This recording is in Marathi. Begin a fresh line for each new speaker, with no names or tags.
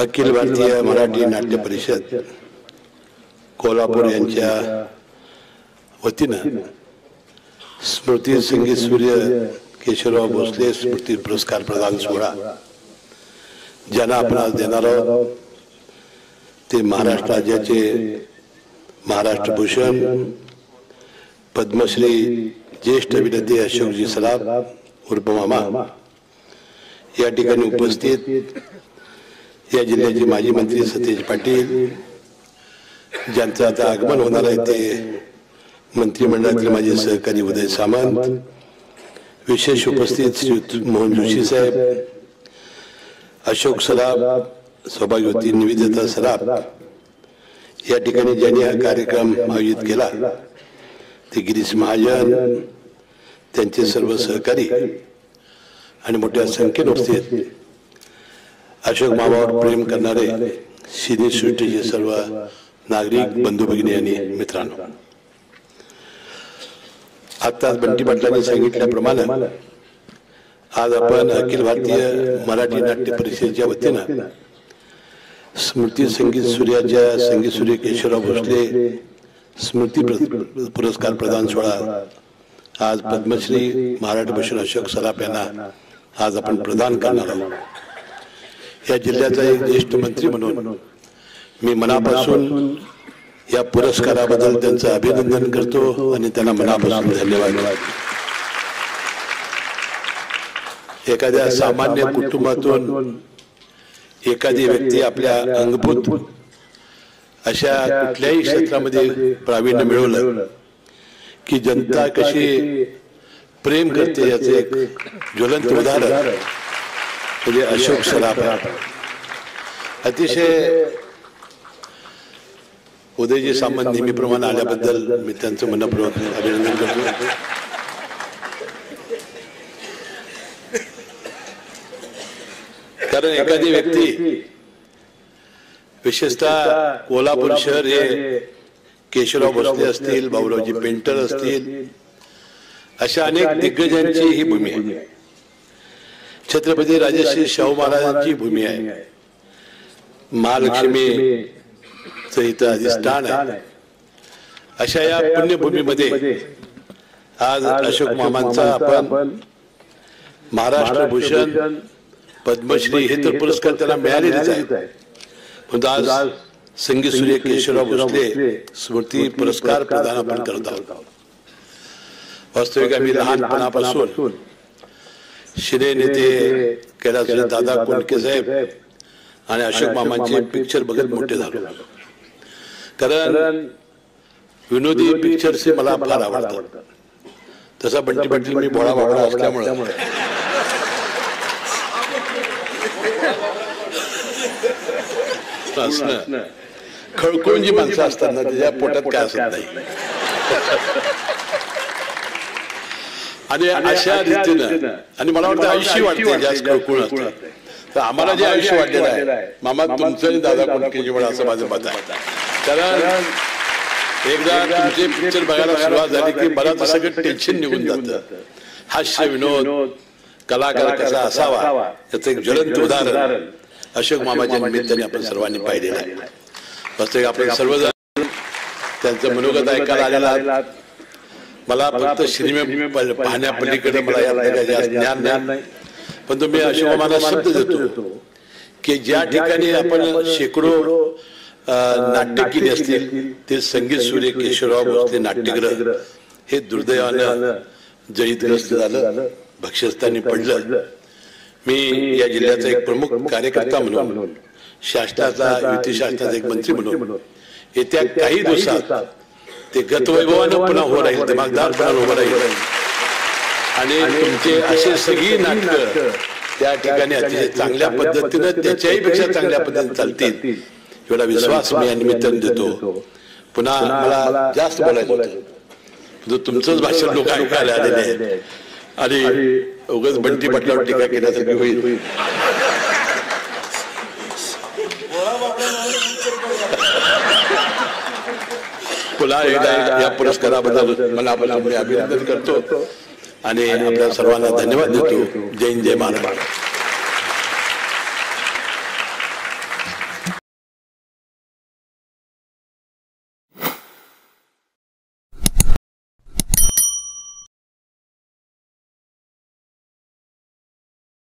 अखिल भारतीय मराठी नाट्य परिषद कोल्हापूर यांच्या वतीनं स्मृती संगीत सूर्य केशवराव भोसले स्मृती पुरस्कार प्रदान सोहळा ज्यांना आपण आज देणार आहोत ते महाराष्ट्र राज्याचे महाराष्ट्र भूषण पद्मश्री ज्येष्ठ अभिनेते अशोकजी सराफ उर्फ मामा या ठिकाणी उपस्थित या जिल्ह्याचे माजी मंत्री सतेज पाटील ज्यांचं आता आगमन होणार आहे ते मंत्रिमंडळातील माझे सहकारी उदय सामंत, विशेष उपस्थित श्री मोहन जोशी साहेब, अशोक सराफ, सौभाग्यवती निवेदिता सराफ या ठिकाणी ज्यांनी हा कार्यक्रम आयोजित केला ते गिरीश महाजन, त्यांचे सर्व सहकारी आणि मोठ्या संख्येने उपस्थित अशोक मामावर प्रेम करणारे सिने सृष्टीचे सर्व नागरिक बंधू भगिनी आणि मित्रांनो, आत्ताच बंटी पाटलांनी सांगितल्याप्रमाणे आज आपण अखिल भारतीय मराठी नाट्य परिषदेच्या वतीनं स्मृती संगीत सूर्याच्या संगीत सूर्य केशवराव भोसले स्मृती पुरस्कार प्रदान सोहळा आज पद्मश्री महाराष्ट्र भूषण अशोक सराफ यांना आज आपण प्रदान करणार आहोत। या जिल्ह्याचा एक ज्येष्ठ मंत्री म्हणून मी मनापासून या पुरस्काराबद्दल त्यांचं अभिनंदन करतो आणि त्यांना मनापासून धन्यवाद। एखाद्या सामान्य कुटुंबातून एखादी व्यक्ती आपल्या अंगभूत अशा कुठल्याही क्षेत्रामध्ये प्रावीण्य मिळवलं की जनता कशी प्रेम करते याचे एक ज्वलंत उदाहरण म्हणजे अशोक सराफ। अतिशय उदयजी सामंत नेहमीप्रमाणे आल्याबद्दल मी त्यांचं मनपूर्वक अभिनंदन करतो। कारण एखादी व्यक्ती विशेषतः कोल्हापूर शहर हे केशवराव भोसले असतील, बाबूरावजी पेंटर असतील, अशा अनेक दिग्गजांची ही भूमी आहे। छत्रपती राजश्री शाहू महाराजांची भूमी आहे, महालक्ष्मी इथं अधिष्ठान आहे। अशा या पुण्यभूमीमध्ये आज अशोक मामांचा आपण महाराष्ट्र भूषण पद्मश्री हे तर पुरस्कार त्यांना मिळालेलेच आहेत, पण आज संगीत सूर्य केशवराव भोसले स्मृती पुरस्कार प्रदान आपण करत आहोत। वास्तविक आम्ही लहानपणापासून शिने नेते कैलास दादा कोंडके साहेब आणि अशोक मामांचे पिक्चर बघत मोठे झालो। कारण विनोदी पिक्चर्स मला फार आवडतात। तसा बंटी पाटील मी भोळा भावडा असल्यामुळे खळखळून जी माणसं असतात ना त्याच्या पोटात काय असत नाही आणि अशा रीतीनं आणि मला वाटतं आयुष्य वाटते जास्त खळखळून असतं। तर आम्हाला जे आयुष्य वाटलेलं आहे मामा तुमचं आणि दादा कोंडकेंची वेळ असं माझं मत आहे। कारण एकदा तुमचे पिक्चर बघायला सुरुवात झाली की मला तर सगळं टेन्शन निघून जातं। हास्य विनोद कलाकार कसा असावा याचं एक ज्वलंत उदाहरण अशोक मामाच्या निमित्ताने आपण सर्वांनी पाहिलेलं आहे। वास्तविक आपण सर्वजण त्यांचं मनोगत ऐकायला आलेला। मला फक्त सिनेमे पाहण्यापलीकडे मला यात जास्त ज्ञान नाही, पण मी अशोक मामाला शब्द देतो की ज्या ठिकाणी आपण शेकडो नाट्य केली असतील ते संगीत सूर्य केशवराव भोसले नाट्यगृह हे दुर्दैवानं जळीतग्रस्त झालं, भक्ष्यस्थानी पडलं। मी या जिल्ह्याचा एक प्रमुख कार्यकर्ता म्हणून शासनाचा युतीशासनाचा एक मंत्री म्हणून येत्या काही दिवसात ते गतवैभवानं पुन्हा उभं राहील, दिमागदारपणानं उभं राहील आणि तुमचे असे सगळी नाटकं त्या ठिकाणी अतिशय चांगल्या पद्धतीनं त्याच्याही पेक्षा चांगल्या पद्धतीने चालतील एवढा विश्वास मी या निमित्ताने देतो। पुन्हा मला जास्त बोलायचं होतं, तुमचंच भाषण लोक ऐकायला आलेले आहेत आणि उगाच बंटी पाटलावर टीका केल्यासारखी होईल। पुन्हा एकदा या पुरस्काराबद्दल मला आपण अभिनंदन करतो आणि आपल्या सर्वांना धन्यवाद देतो। जय हिंद, जय महाराष्ट्र।